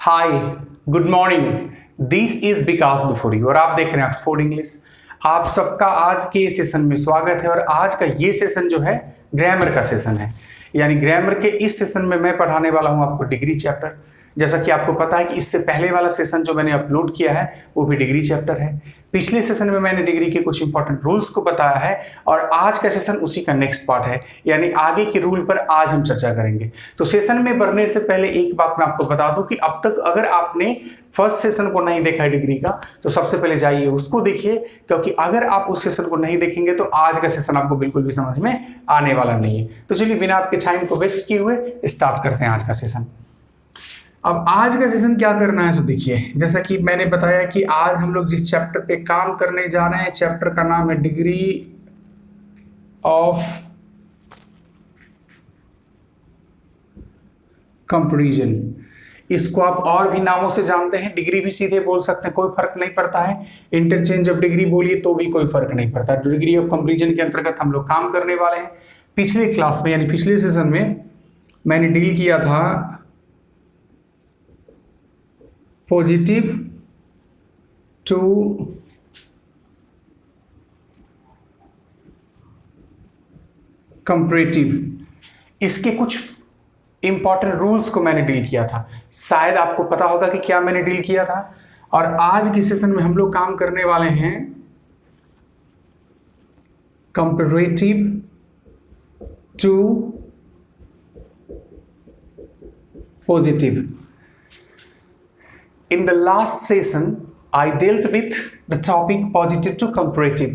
Hi, good morning. This is Vikas before you और आप देख रहे हैं ऑक्सफोर्ड इंग्लिश। आप सबका आज के सेशन में स्वागत है और आज का ये सेशन जो है ग्रामर का सेशन है। यानी ग्रामर के इस सेशन में मैं पढ़ाने वाला हूं आपको डिग्री चैप्टर। जैसा कि आपको पता है कि इससे पहले वाला सेशन जो मैंने अपलोड किया है वो भी डिग्री चैप्टर है। पिछले सेशन में मैंने डिग्री के कुछ इंपॉर्टेंट रूल्स को बताया है और आज का सेशन उसी का नेक्स्ट पार्ट है, यानी आगे के रूल पर आज हम चर्चा करेंगे। तो सेशन में बढ़ने से पहले एक बात मैं आपको बता दूं कि अब तक अगर आपने फर्स्ट सेशन को नहीं देखा है डिग्री का तो सबसे पहले जाइए उसको देखिए, क्योंकि अगर आप उस सेशन को नहीं देखेंगे तो आज का सेशन आपको बिल्कुल भी समझ में आने वाला नहीं है। तो चलिए बिना आपके टाइम को वेस्ट किए हुए स्टार्ट करते हैं आज का सेशन। अब आज का सेशन क्या करना है तो देखिए, जैसा कि मैंने बताया कि आज हम लोग जिस चैप्टर पे काम करने जा रहे हैं, चैप्टर का नाम है डिग्री ऑफ कंपैरिजन। इसको आप और भी नामों से जानते हैं, डिग्री भी सीधे बोल सकते हैं, कोई फर्क नहीं पड़ता है। इंटरचेंज ऑफ डिग्री बोलिए तो भी कोई फर्क नहीं पड़ता। डिग्री ऑफ कंपैरिजन के अंतर्गत हम लोग काम करने वाले हैं। पिछले क्लास में यानी पिछले सेशन में मैंने डील किया था पॉजिटिव टू कंपैरेटिव। इसके कुछ इंपॉर्टेंट रूल्स को मैंने डील किया था। शायद आपको पता होगा कि क्या मैंने डील किया था। और आज के सेशन में हम लोग काम करने वाले हैं comparative to positive. In the last session, I dealt with the topic positive to comparative.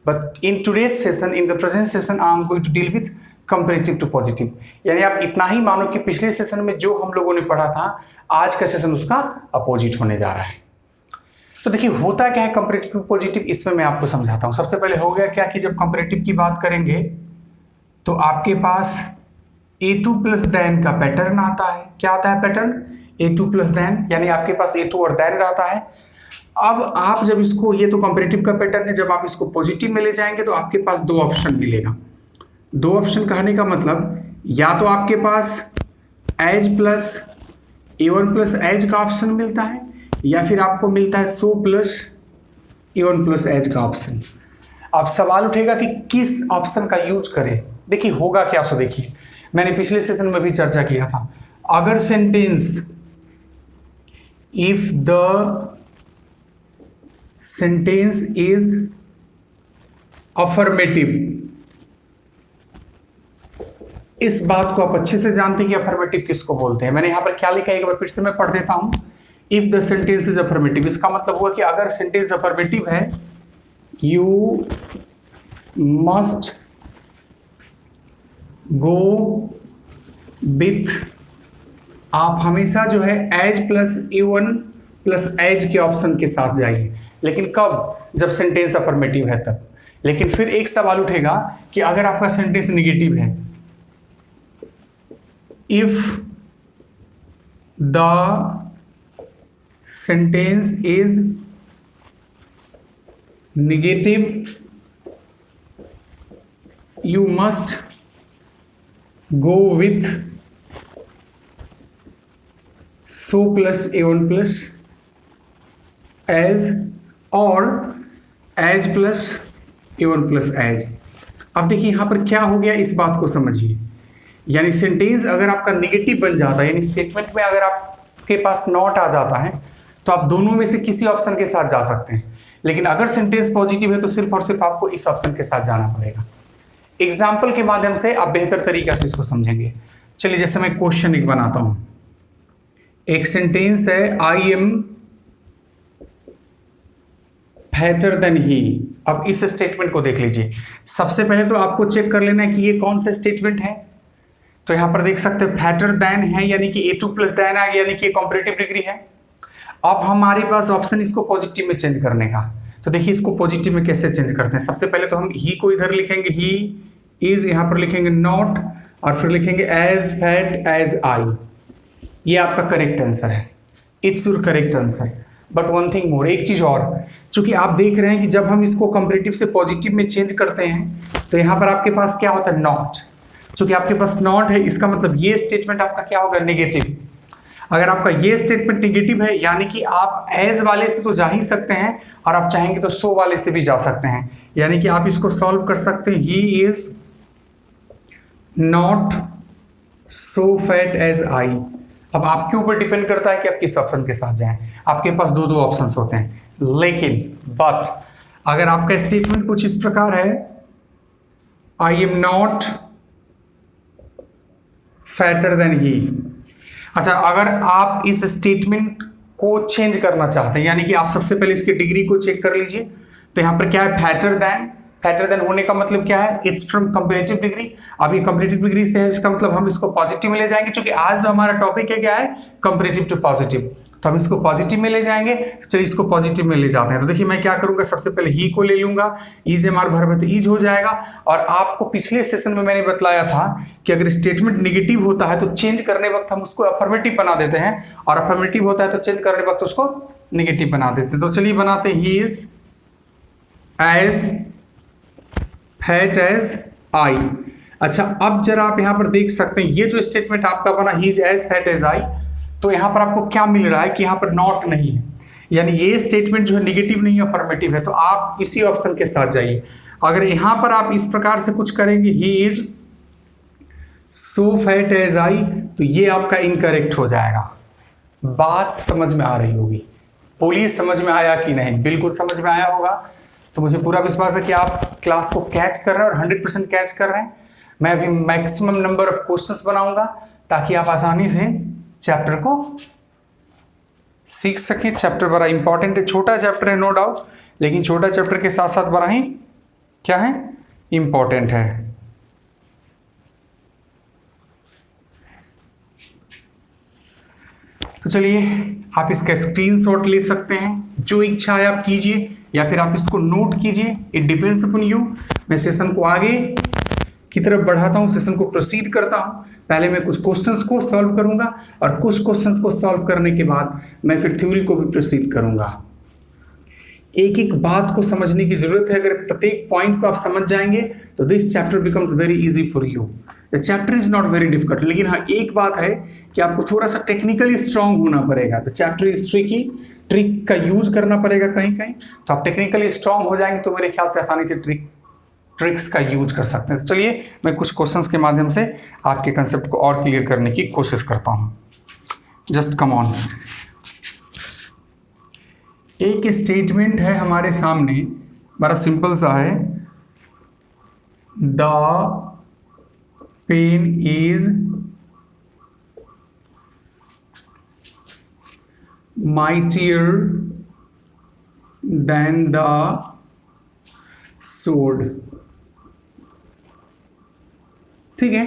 But in today's session, in the present session, I am going to deal with comparative to positive. यानी आप इतना ही मानो कि पिछले session में जो हम लोगों ने पढ़ा था, आज का सेशन उसका अपोजिट होने जा रहा है। तो देखिए होता क्या है कंपैरेटिव टू पॉजिटिव, इसमें मैं आपको समझाता हूँ। सबसे पहले हो गया क्या कि जब कंपैरेटिव की बात करेंगे तो आपके पास A2 प्लस देन का पैटर्न आता है। क्या आता है पैटर्न? A2 प्लस देन, यानी आपके पास A2 और देन आता है। अब आप जब इसको, ये तो कंपैरेटिव का पैटर्न है, जब आप इसको पॉजिटिव में ले जाएंगे तो आपके पास दो ऑप्शन मिलेगा। दो ऑप्शन कहने का मतलब या तो आपके पास as plus A1 plus as का ऑप्शन मिलता है या फिर आपको मिलता है so plus A1 plus as का ऑप्शन। अब सवाल उठेगा कि किस ऑप्शन का यूज करें। देखिए होगा क्या, सो देखिए मैंने पिछले सेशन में भी चर्चा किया था। अगर sentence if the sentence is affirmative, इस बात को आप अच्छे से जानते हैं कि अफर्मेटिव किसको बोलते हैं। मैंने यहां पर क्या लिखा है, एक बार फिर से मैं पढ़ देता हूं। If the sentence is affirmative, इसका मतलब हुआ कि अगर सेंटेंस अफर्मेटिव है, यू मस्ट गो विथ, आप हमेशा जो है as plus A1 plus as के ऑप्शन के साथ जाइए। लेकिन कब? जब सेंटेंस अफर्मेटिव है तब। लेकिन फिर एक सवाल उठेगा कि अगर आपका सेंटेंस नेगेटिव है, if the sentence is negative you must go with so plus A1 plus as और as plus A1 plus as. अब देखिए यहां पर क्या हो गया, इस बात को समझिए। यानी सेंटेंस अगर आपका नेगेटिव बन जाता है, यानी स्टेटमेंट में अगर आपके पास नॉट आ जाता है तो आप दोनों में से किसी ऑप्शन के साथ जा सकते हैं। लेकिन अगर सेंटेंस पॉजिटिव है तो सिर्फ और सिर्फ आपको इस ऑप्शन के साथ जाना पड़ेगा। एग्जाम्पल के माध्यम से आप बेहतर तरीका से इसको समझेंगे। चलिए जैसे मैं क्वेश्चन एक बनाता हूं। एक सेंटेंस है I am fatter than he. अब इस स्टेटमेंट को देख लीजिए। सबसे पहले तो आपको चेक कर लेना है कि ये कौन सा स्टेटमेंट है। तो यहां पर देख सकते हैं फैटर देन है, यानी कि A2 प्लस देन है, यानी कि कंपैरेटिव डिग्री है। अब हमारे पास ऑप्शन इसको पॉजिटिव में चेंज करने का। तो देखिए इसको पॉजिटिव में कैसे चेंज करते हैं। सबसे पहले तो हम ही को इधर लिखेंगे, ही इज, यहां पर लिखेंगे नॉट और फिर लिखेंगे एज फैट एज आई। ये आपका करेक्ट आंसर है, it's your correct answer. But one thing more, एक चीज और, चूंकि आप देख रहे हैं कि जब हम इसको कंपैरेटिव से पॉजिटिव में चेंज करते हैं तो यहां पर आपके पास क्या होता है, नॉट। चूंकि आपके पास नॉट है, इसका मतलब ये स्टेटमेंट आपका क्या होगा, नेगेटिव। अगर आपका ये स्टेटमेंट निगेटिव है यानी कि आप एज वाले से तो जा ही सकते हैं और आप चाहेंगे तो सो वाले से भी जा सकते हैं, यानी कि आप इसको सॉल्व कर सकते हैं। He is not so fat as I. अब आपके ऊपर डिपेंड करता है कि आप किस ऑप्शन के साथ जाएं। आपके पास दो दो ऑप्शंस होते हैं, लेकिन बट अगर आपका स्टेटमेंट कुछ इस प्रकार है, I am not fatter than he. अच्छा, अगर आप इस स्टेटमेंट को चेंज करना चाहते हैं, यानी कि आप सबसे पहले इसकी डिग्री को चेक कर लीजिए। तो यहां पर क्या है, फैटर देन। फैटर देन होने का मतलब क्या है, इट्स फ्रॉम कंपैरेटिव डिग्री। अब ये कंपैरेटिव डिग्री से है, इसका मतलब हम इसको पॉजिटिव में ले जाएंगे, क्योंकि आज जो हमारा टॉपिक है क्या है, कंपैरेटिव टू पॉजिटिव, तो हम इसको पॉजिटिव में ले जाएंगे। तो चलिए इसको पॉजिटिव में ले जाते हैं। तो देखिए मैं क्या करूंगा, सबसे पहले ही को ले लूंगा, ईज एम आर भर में तो ईज हो जाएगा। और आपको पिछले सेशन में मैंने बतलाया था कि अगर स्टेटमेंट निगेटिव होता है तो चेंज करने वक्त हम उसको अफर्मेटिव बना देते हैं, और अफर्मेटिव होता है तो चेंज करने वक्त उसको निगेटिव बना देते हैं। तो चलिए बनाते हैं, he is as fat as I. अच्छा, अब जरा आप यहां पर देख सकते हैं, ये जो स्टेटमेंट आपका बना, he is as fat as I, तो यहां पर आपको क्या मिल रहा है कि यहां पर नॉट नहीं है, यानी ये स्टेटमेंट जो है निगेटिव नहीं है, अफर्मेटिव है। तो आप इसी ऑप्शन के साथ जाइए। अगर यहां पर आप इस प्रकार से कुछ करेंगे, he is so fat as I, तो ये आपका इनकरेक्ट हो जाएगा। बात समझ में आ रही होगी, बोलिए समझ में आया कि नहीं? बिल्कुल समझ में आया होगा। तो मुझे पूरा विश्वास है कि आप क्लास को कैच कर रहे हैं और 100% कैच कर रहे हैं। मैं अभी मैक्सिमम नंबर ऑफ क्वेश्चंस बनाऊंगा ताकि आप आसानी से चैप्टर को सीख सकें। चैप्टर बड़ा इंपॉर्टेंट है, छोटा चैप्टर है नो डाउट, लेकिन छोटा चैप्टर के साथ साथ बड़ा ही क्या है, इंपॉर्टेंट है। तो चलिए आप इसका स्क्रीनशॉट ले सकते हैं, जो इच्छा है आप कीजिए, या फिर आप इसको नोट कीजिए, इट डिपेंड्स अपॉन यू। मैं सेशन को आगे की तरफ बढ़ाता हूं, सेशन को प्रोसीड करता हूं। पहले मैं कुछ क्वेश्चंस को सॉल्व करूंगा और कुछ क्वेश्चंस को सॉल्व करने के बाद मैं फिर थ्योरी को भी प्रोसीड करूंगा। एक एक बात को समझने की जरूरत है। अगर प्रत्येक पॉइंट को आप समझ जाएंगे तो this chapter becomes very easy for you. The chapter is not very difficult, लेकिन हाँ एक बात है कि आपको थोड़ा सा टेक्निकली स्ट्रांग होना पड़ेगा। The chapter is tricky, trick का यूज करना पड़ेगा कहीं कहीं। तो आप टेक्निकली स्ट्रांग हो जाएंगे तो मेरे ख्याल से आसानी से ट्रिक्स का यूज कर सकते हैं। तो चलिए मैं कुछ क्वेश्चंस के माध्यम से आपके कंसेप्ट को और क्लियर करने की कोशिश करता हूँ। Just come on. एक स्टेटमेंट है हमारे सामने, बड़ा सिंपल सा है, the pen is mightier than the sword। ठीक है,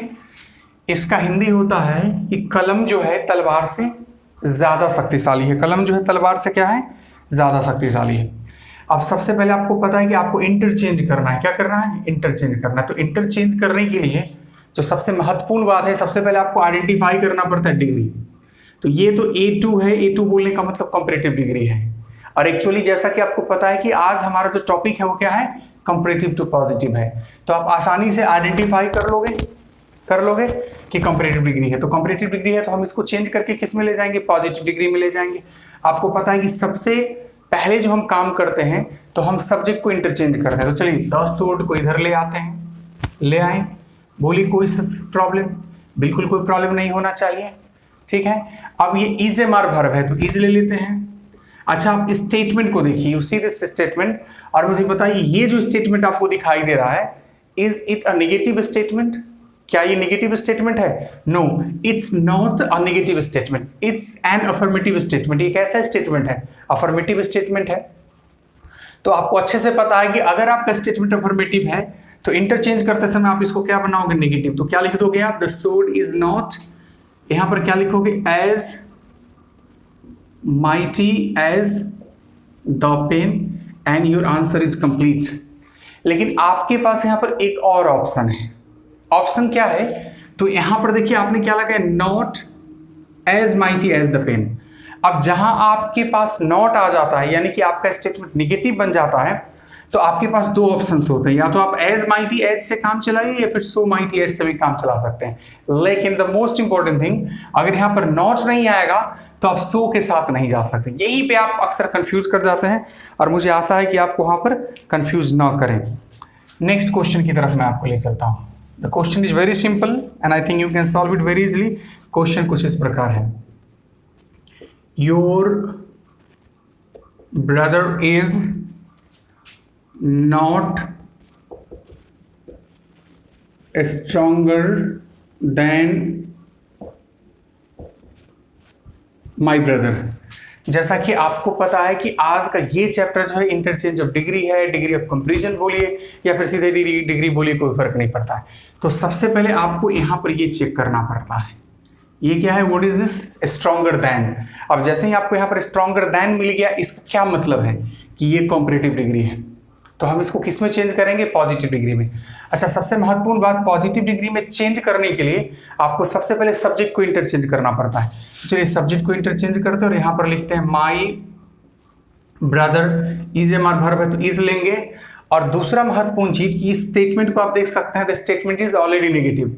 इसका हिंदी होता है कि कलम जो है तलवार से ज्यादा शक्तिशाली है। कलम जो है तलवार से क्या है, ज्यादा शक्तिशाली है। अब सबसे पहले आपको पता है कि आपको इंटरचेंज करना है। क्या करना है, इंटरचेंज करना है। तो इंटरचेंज करने के लिए जो सबसे महत्वपूर्ण बात है, सबसे पहले आपको आइडेंटिफाई करना पड़ता है डिग्री। तो ये तो A2 है, A2 बोलने का मतलब कंपैरेटिव डिग्री है। और एक्चुअली जैसा कि आपको पता है कि आज हमारा जो टॉपिक है वो क्या है, कंपैरेटिव टू पॉजिटिव है। तो आप आसानी से आइडेंटिफाई कर लोगे कि कंपैरेटिव डिग्री है। तो कंपैरेटिव डिग्री है तो हम इसको चेंज करके किस में ले जाएंगे, पॉजिटिव डिग्री में ले जाएंगे। आपको पता है कि सबसे पहले जो हम काम करते हैं तो हम सब्जेक्ट को इंटरचेंज करते हैं। तो चलिए द स्वॉर्ड को इधर ले आते हैं, ले आए। बोलिए कोई प्रॉब्लम? बिल्कुल कोई प्रॉब्लम नहीं होना चाहिए। ठीक है, अब ये इज एम आर वर्ब है तो इज ले लेते हैं। अच्छा, आप स्टेटमेंट को देखिए, यू सी दिस स्टेटमेंट, और मुझे बताइए ये जो स्टेटमेंट आपको दिखाई दे रहा है, is it a negative statement? क्या ये नेगेटिव स्टेटमेंट है? No, it's not a negative statement, it's an affirmative statement. ये कैसा स्टेटमेंट है? अफर्मेटिव स्टेटमेंट है। तो आपको अच्छे से पता है कि अगर आपका स्टेटमेंट अफर्मेटिव है तो इंटरचेंज करते समय आप इसको क्या बनाओगे, नेगेटिव। तो क्या लिख दोगे आप, द स्वॉर्ड इज नॉट, यहां पर क्या लिखोगे, as mighty as the pen, and your answer is complete. लेकिन आपके पास यहां पर एक और ऑप्शन है। ऑप्शन क्या है? तो यहां पर देखिए आपने क्या लगा है, not as mighty as the pen. अब जहां आपके पास नॉट आ जाता है, यानी कि आपका स्टेटमेंट निगेटिव बन जाता है, तो आपके पास दो ऑप्शंस होते हैं, या तो आप एज माइटी एज से काम चलाइए या फिर सो माइटी एज से भी काम चला सकते हैं। लेकिन द मोस्ट इंपॉर्टेंट थिंग, अगर यहाँ पर नॉट नहीं आएगा तो आप सो के साथ नहीं जा सकते। यहीं पे आप अक्सर कंफ्यूज कर जाते हैं और मुझे आशा है कि आपको वहाँ पर कंफ्यूज ना करें। नेक्स्ट क्वेश्चन की तरफ मैं आपको ले चलता हूँ। The question is very simple and I think you can solve it very easily. Question कुछ इस प्रकार है, your brother is not stronger than my brother। जैसा कि आपको पता है कि आज का ये चैप्टर जो है इंटरचेंज ऑफ डिग्री है, डिग्री ऑफ कंपैरिजन बोलिए या फिर सीधे डिग्री बोलिए, कोई फर्क नहीं पड़ता है। तो सबसे पहले आपको यहां पर ये चेक करना पड़ता है, ये क्या है, what is this, stronger than. अब जैसे ही आपको यहां पर स्ट्रॉन्गर देन मिल गया, इसका क्या मतलब है कि ये कॉम्परेटिव डिग्री है, तो हम इसको किस में चेंज करेंगे, पॉजिटिव डिग्री में। अच्छा, सबसे महत्वपूर्ण बात, पॉजिटिव डिग्री में चेंज करने के लिए आपको सबसे पहले सब्जेक्ट को इंटरचेंज करना पड़ता है। चलिए सब्जेक्ट को इंटरचेंज करते हैं और यहाँ पर लिखते हैं माई ब्रदर इज हमारा वर्ब है तो इज लेंगे। और दूसरा महत्वपूर्ण चीज कि इस स्टेटमेंट को आप देख सकते हैं, the statement is already negative.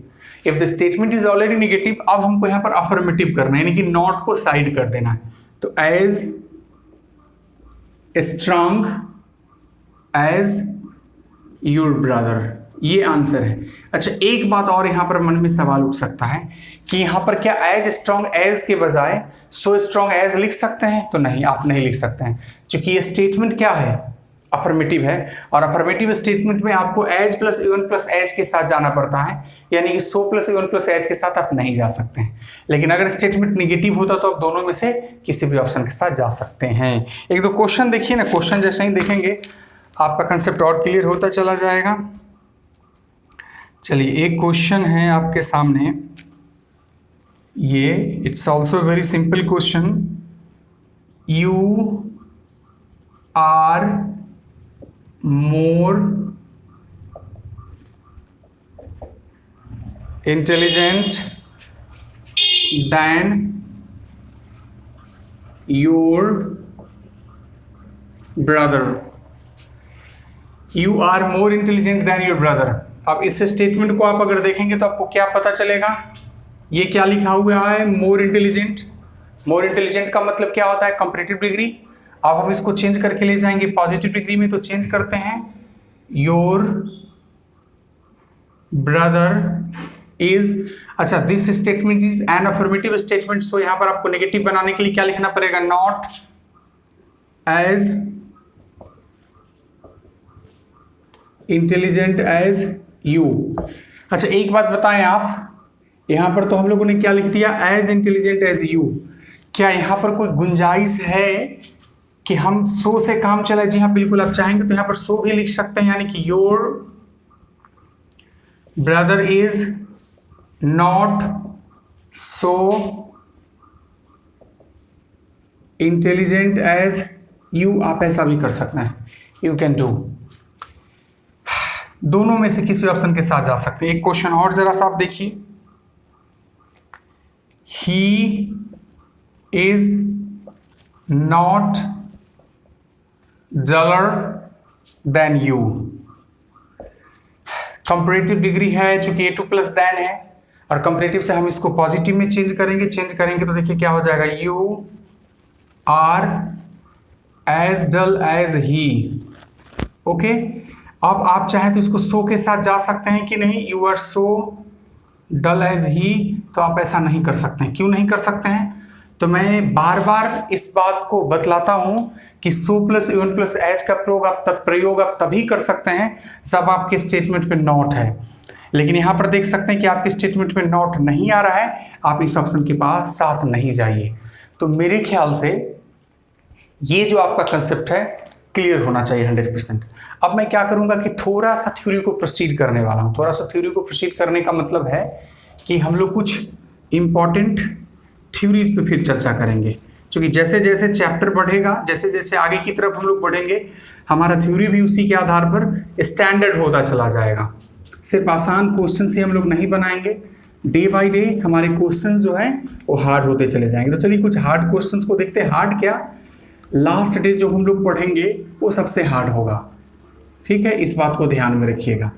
If the statement is already negative, अब हमको यहाँ पर अफर्मेटिव करना है, यानी कि नॉट को साइड कर देना है। तो as strong as your brother, ये आंसर है। अच्छा, एक बात और यहाँ पर मन में सवाल उठ सकता है कि यहाँ पर क्या एज स्ट्रॉन्ग एज के बजाय सो स्ट्रॉन्ग एज लिख सकते हैं, तो नहीं, आप नहीं लिख सकते हैं, क्योंकि ये स्टेटमेंट क्या है, अफर्मेटिव है। और अफर्मेटिव स्टेटमेंट में आपको as plus even plus as के साथ जाना पड़ता है, यानी कि so plus even plus as के साथ आप नहीं जा सकते हैं। लेकिन अगर स्टेटमेंट निगेटिव होता तो आप दोनों में से किसी भी ऑप्शन के साथ जा सकते हैं। एक दो क्वेश्चन देखिए ना, क्वेश्चन जैसे ही देखेंगे आपका कंसेप्ट और क्लियर होता चला जाएगा। चलिए, एक क्वेश्चन है आपके सामने, ये it's also very simple question. You are more intelligent than your brother. You are more intelligent than your brother. अब इस स्टेटमेंट को आप अगर देखेंगे तो आपको क्या पता चलेगा, ये क्या लिखा हुआ है, मोर इंटेलिजेंट। मोर इंटेलिजेंट का मतलब क्या होता है, कंपैरेटिव डिग्री। अब हम इसको चेंज करके ले जाएंगे पॉजिटिव डिग्री में, तो चेंज करते हैं, योर ब्रदर इज। अच्छा, this statement is an affirmative statement, so यहां पर आपको नेगेटिव बनाने के लिए क्या लिखना पड़ेगा, not as intelligent as you. अच्छा, एक बात बताएं आप, यहां पर तो हम लोगों ने क्या लिख दिया, एज इंटेलिजेंट एज यू। क्या यहां पर कोई गुंजाइश है कि हम सो से काम चलाए? जी हाँ, बिल्कुल। आप चाहेंगे तो यहां पर सो भी लिख सकते हैं, यानी कि your brother is not so intelligent as you. आप ऐसा भी कर सकते हैं, यू कैन डू। दोनों में से किसी ऑप्शन के साथ जा सकते हैं। एक क्वेश्चन और जरा सा आप देखिए, he is not duller than you. Comparative degree है, चूंकि ए टू प्लस देन है, और कंपैरेटिव से हम इसको पॉजिटिव में चेंज करेंगे तो देखिए क्या हो जाएगा, you are as dull as he. Okay, अब आप चाहें तो इसको सो के साथ जा सकते हैं कि नहीं, you are so dull as he, तो आप ऐसा नहीं कर सकते हैं। क्यों नहीं कर सकते हैं? तो मैं बार बार इस बात को बतलाता हूं कि so plus even plus as का प्रयोग आप तभी कर सकते हैं जब आपके स्टेटमेंट पे नॉट है। लेकिन यहां पर देख सकते हैं कि आपके स्टेटमेंट में नॉट नहीं आ रहा है, आप इस ऑप्शन के पास साथ नहीं जाइए। तो मेरे ख्याल से ये जो आपका कंसेप्ट है क्लियर होना चाहिए 100%। अब मैं क्या करूंगा कि थोड़ा सा थ्योरी को प्रोसीड करने वाला हूं। थोड़ा सा थ्योरी को प्रोसीड करने का मतलब है कि हम लोग कुछ इंपॉर्टेंट थ्योरीज पे फिर चर्चा करेंगे, क्योंकि जैसे जैसे चैप्टर बढ़ेगा, जैसे जैसे आगे की तरफ हम लोग बढ़ेंगे, हमारा थ्योरी भी उसी के आधार पर स्टैंडर्ड होता चला जाएगा। सिर्फ आसान क्वेश्चन से हम लोग नहीं बनाएंगे, डे बाय डे हमारे क्वेश्चन जो हैं वो हार्ड होते चले जाएंगे। तो चलिए कुछ हार्ड क्वेश्चंस को देखते हैं। हार्ड क्या, लास्ट डे जो हम लोग पढ़ेंगे वो सबसे हार्ड होगा। ठीक है, इस बात को ध्यान में रखिएगा।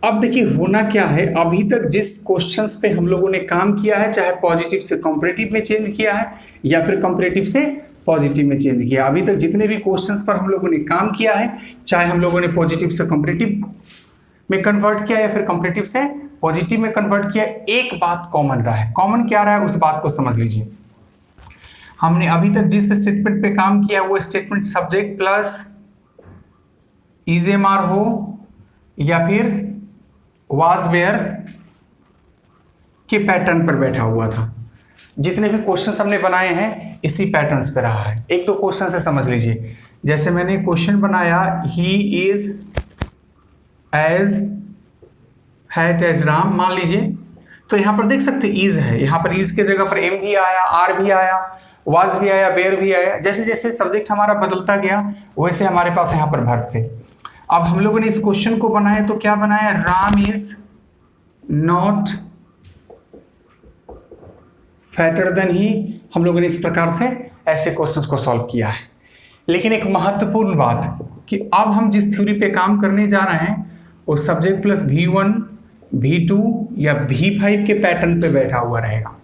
अब देखिए होना क्या है, अभी तक जिस क्वेश्चंस पे हम लोगों ने काम किया है, चाहे पॉजिटिव से कंपैरेटिव में चेंज किया है या फिर कंपैरेटिव से पॉजिटिव में चेंज किया, अभी तक जितने भी क्वेश्चंस पर हम लोगों ने काम किया है, चाहे हम लोगों ने पॉजिटिव से कंपैरेटिव में कन्वर्ट किया या फिर कंपैरेटिव से पॉजिटिव में कन्वर्ट किया, एक बात कॉमन रहा है। कॉमन क्या रहा है उस बात को समझ लीजिए। हमने अभी तक जिस स्टेटमेंट पे काम किया वो statement subject plus is am are हो या फिर वाज वेयर के पैटर्न पर बैठा हुआ था। जितने भी क्वेश्चंस हमने बनाए हैं इसी पैटर्न्स पे रहा है। एक दो क्वेश्चन से समझ लीजिए। जैसे मैंने क्वेश्चन बनाया he is as fat as Ram, मान लीजिए, तो यहां पर देख सकते इज है, यहां पर इज के जगह पर एम भी आया, आर भी आया, वाज भी आया, बेयर भी आया। जैसे जैसे सब्जेक्ट हमारा बदलता गया वैसे हमारे पास यहाँ पर वर्ब थे। अब हम लोगों ने इस क्वेश्चन को बनाया तो क्या बनाया, Ram is not fatter than he. हम लोगों ने इस प्रकार से ऐसे क्वेश्चंस को सॉल्व किया है। लेकिन एक महत्वपूर्ण बात कि अब हम जिस थ्योरी पे काम करने जा रहे हैं वो सब्जेक्ट प्लस V1, V2 या V5 के पैटर्न पे बैठा हुआ रहेगा।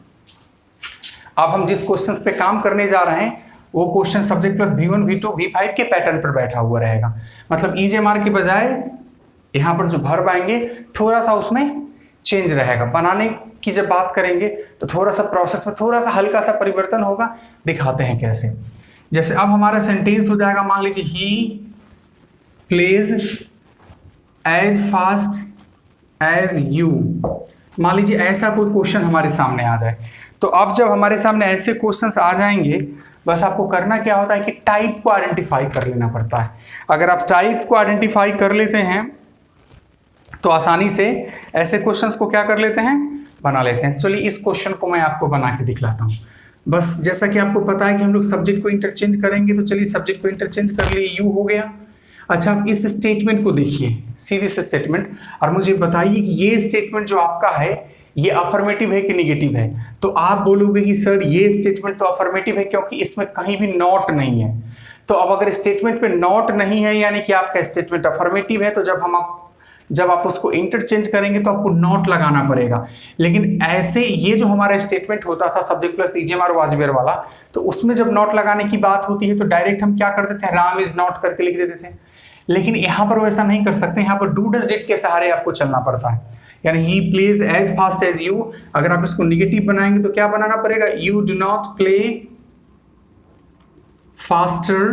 अब हम जिस क्वेश्चंस पे काम करने जा रहे हैं वो question subject plus V1, V2, V5 के पैटर्न पर बैठा हुआ रहेगा। मतलब EJMR के बजाय यहाँ पर जो वर्ब आएंगे थोड़ा सा उसमें चेंज रहेगा। बनाने की जब बात करेंगे तो थोड़ा सा प्रोसेस में थोड़ा सा हल्का सा परिवर्तन होगा, दिखाते हैं कैसे। जैसे अब हमारा सेंटेंस हो जाएगा, मान लीजिए he plays as fast as you. मान लीजिए ऐसा कोई क्वेश्चन हमारे सामने आ जाए, तो अब जब हमारे सामने ऐसे क्वेश्चंस आ जाएंगे बस आपको करना क्या होता है कि टाइप को आइडेंटिफाई कर लेना पड़ता है। अगर आप टाइप को आइडेंटिफाई कर लेते हैं तो आसानी से ऐसे क्वेश्चंस को क्या कर लेते हैं, बना लेते हैं। चलिए इस क्वेश्चन को मैं आपको बना के दिखलाता हूँ। बस जैसा कि आपको पता है कि हम लोग सब्जेक्ट को इंटरचेंज करेंगे, तो चलिए सब्जेक्ट को इंटरचेंज कर लिए, यू हो गया। अच्छा आप इस स्टेटमेंट को देखिए, सीधी से स्टेटमेंट, और मुझे बताइए कि ये स्टेटमेंट जो आपका है ये अफर्मेटिव है कि निगेटिव है। तो आप बोलोगे कि सर ये स्टेटमेंट तो अफर्मेटिव है क्योंकि इसमें कहीं भी नॉट नहीं है। तो अब अगर स्टेटमेंट पे नॉट नहीं है यानी कि आपका स्टेटमेंट अफर्मेटिव है, तो जब आप उसको इंटरचेंज करेंगे तो आपको नॉट लगाना पड़ेगा। लेकिन ऐसे ये जो हमारा स्टेटमेंट होता था subject plus EJMR was were वाला, तो उसमें जब नॉट लगाने की बात होती है तो डायरेक्ट हम क्या कर देते हैं, राम इज नॉट करके लिख देते थे। लेकिन यहाँ पर वैसा नहीं कर सकते, यहाँ पर डू डज डिड के सहारे आपको चलना पड़ता है। यानी he plays as fast as you, अगर आप इसको निगेटिव बनाएंगे तो क्या बनाना पड़ेगा, you do not play faster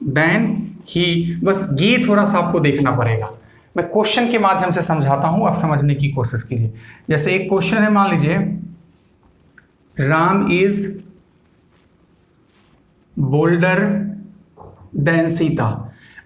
than he. बस ये थोड़ा सा आपको देखना पड़ेगा। मैं क्वेश्चन के माध्यम से समझाता हूं, आप समझने की कोशिश कीजिए। जैसे एक क्वेश्चन है, मान लीजिए Ram is bolder than Sita.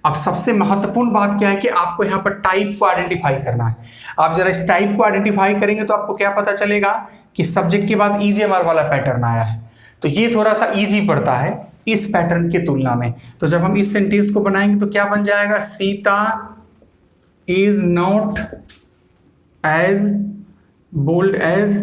अब सबसे महत्वपूर्ण बात क्या है कि आपको यहाँ पर टाइप को आइडेंटिफाई करना है। आप जरा इस टाइप को आइडेंटिफाई करेंगे तो आपको क्या पता चलेगा कि सब्जेक्ट के बाद EJMR वाला पैटर्न आया है। तो ये थोड़ा सा इजी पड़ता है इस पैटर्न की तुलना में। तो जब हम इस सेंटेंस को बनाएंगे तो क्या बन जाएगा, Sita is not as bold as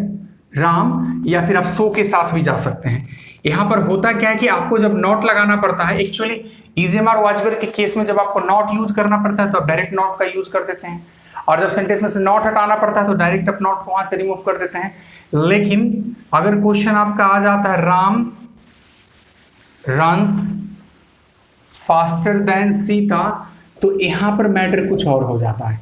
Ram, या फिर आप सो के साथ भी जा सकते हैं। यहां पर होता क्या है कि आपको जब नॉट लगाना पड़ता है, एक्चुअली EJMR वाज वेयर के केस में जब आपको नॉट यूज करना पड़ता है तो आप डायरेक्ट नॉट का यूज कर देते हैं, और जब सेंटेंस में से नॉट हटाना पड़ता है तो डायरेक्ट आप नॉट को वहां से रिमूव कर देते हैं। लेकिन अगर क्वेश्चन आपका आ जाता है Ram runs faster than Sita, तो यहां पर मैटर कुछ और हो जाता है।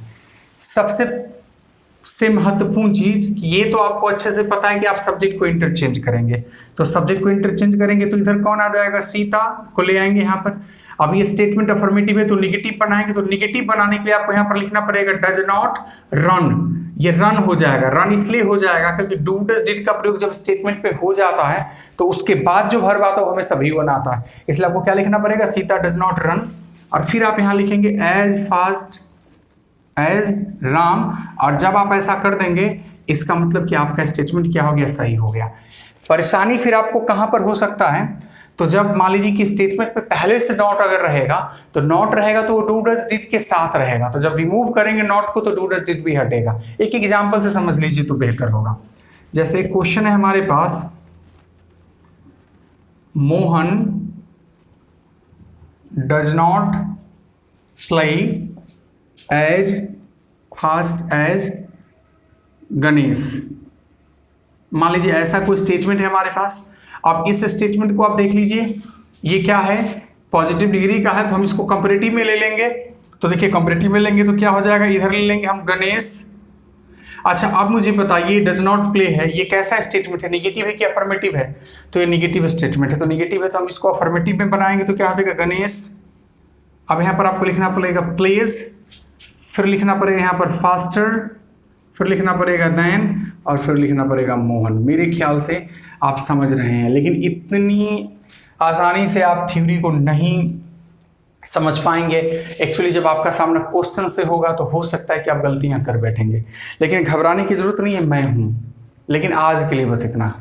सबसे महत्वपूर्ण चीज, ये तो आपको अच्छे से पता है कि आप सब्जेक्ट को इंटरचेंज करेंगे, तो सब्जेक्ट को इंटरचेंज करेंगे तो इधर कौन आ जाएगा, सीता को ले आएंगे यहाँ पर। अब ये स्टेटमेंट अफर्मेटिव है तो निगेटिव बनाएंगे, तो निगेटिव बनाने के लिए आपको यहाँ पर लिखना पड़ेगा डज नॉट रन। ये रन हो जाएगा। रन इसलिए हो जाएगा क्योंकि डू डज डिड का प्रयोग जब स्टेटमेंट पे हो जाता है तो उसके बाद जो वर्ब आता है वो हमेशा V1 आता है। इसलिए आपको क्या लिखना पड़ेगा, सीता डज नॉट रन, और फिर आप यहाँ लिखेंगे एज फास्ट एज राम। और जब आप ऐसा कर देंगे इसका मतलब कि आपका स्टेटमेंट क्या हो गया, सही हो गया। परेशानी फिर आपको कहां पर हो सकता है, तो जब मान लीजिए कि स्टेटमेंट पे पहले से नॉट अगर रहेगा तो नॉट रहेगा तो वो डू डज डिड के साथ रहेगा, तो जब रिमूव करेंगे नॉट को तो डू डज डिड भी हटेगा। एक एग्जांपल से समझ लीजिए तो बेहतर होगा। जैसे एक क्वेश्चन है हमारे पास, Mohan does not play as fast as Ganesh. मान लीजिए ऐसा कोई स्टेटमेंट है हमारे पास। अब इस स्टेटमेंट को आप देख लीजिए, ये क्या है, पॉजिटिव डिग्री का है, तो हम इसको कंपैरेटिव में ले लेंगे। तो देखिए कंपैरेटिव में लेंगे तो क्या हो जाएगा, इधर ले लेंगे हम गणेश। अच्छा अब मुझे बताइए डज नॉट प्ले है, ये कैसा स्टेटमेंट है, निगेटिव है कि अफर्मेटिव है? तो ये निगेटिव स्टेटमेंट है, तो निगेटिव है तो हम इसको अफर्मेटिव में बनाएंगे तो क्या हो जाएगा, गणेश। अब यहाँ पर आपको लिखना पड़ेगा प्लेज, फिर लिखना पड़ेगा यहाँ पर फास्टर, फिर लिखना पड़ेगा देन, और फिर लिखना पड़ेगा मोहन। मेरे ख्याल से आप समझ रहे हैं, लेकिन इतनी आसानी से आप थ्योरी को नहीं समझ पाएंगे। एक्चुअली जब आपका सामना क्वेश्चन से होगा तो हो सकता है कि आप गलतियां कर बैठेंगे, लेकिन घबराने की जरूरत नहीं है, मैं हूं। लेकिन आज के लिए बस इतना।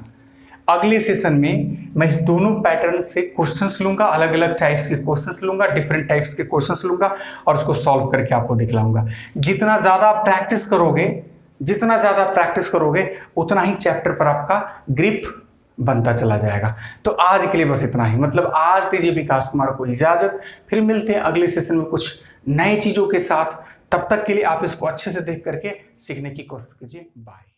अगले सेशन में मैं इस दोनों पैटर्न से क्वेश्चंस लूंगा, अलग अलग टाइप्स के क्वेश्चंस लूंगा, डिफरेंट टाइप्स के क्वेश्चंस लूंगा और उसको सॉल्व करके आपको दिखलाऊंगा। जितना ज़्यादा प्रैक्टिस करोगे उतना ही चैप्टर पर आपका ग्रिप बनता चला जाएगा। तो आज के लिए बस इतना ही, मतलब आज दीजिए विकास कुमार को इजाजत। फिर मिलते हैं अगले सेशन में कुछ नए चीज़ों के साथ। तब तक के लिए आप इसको अच्छे से देख करके सीखने की कोशिश कीजिए। बाय।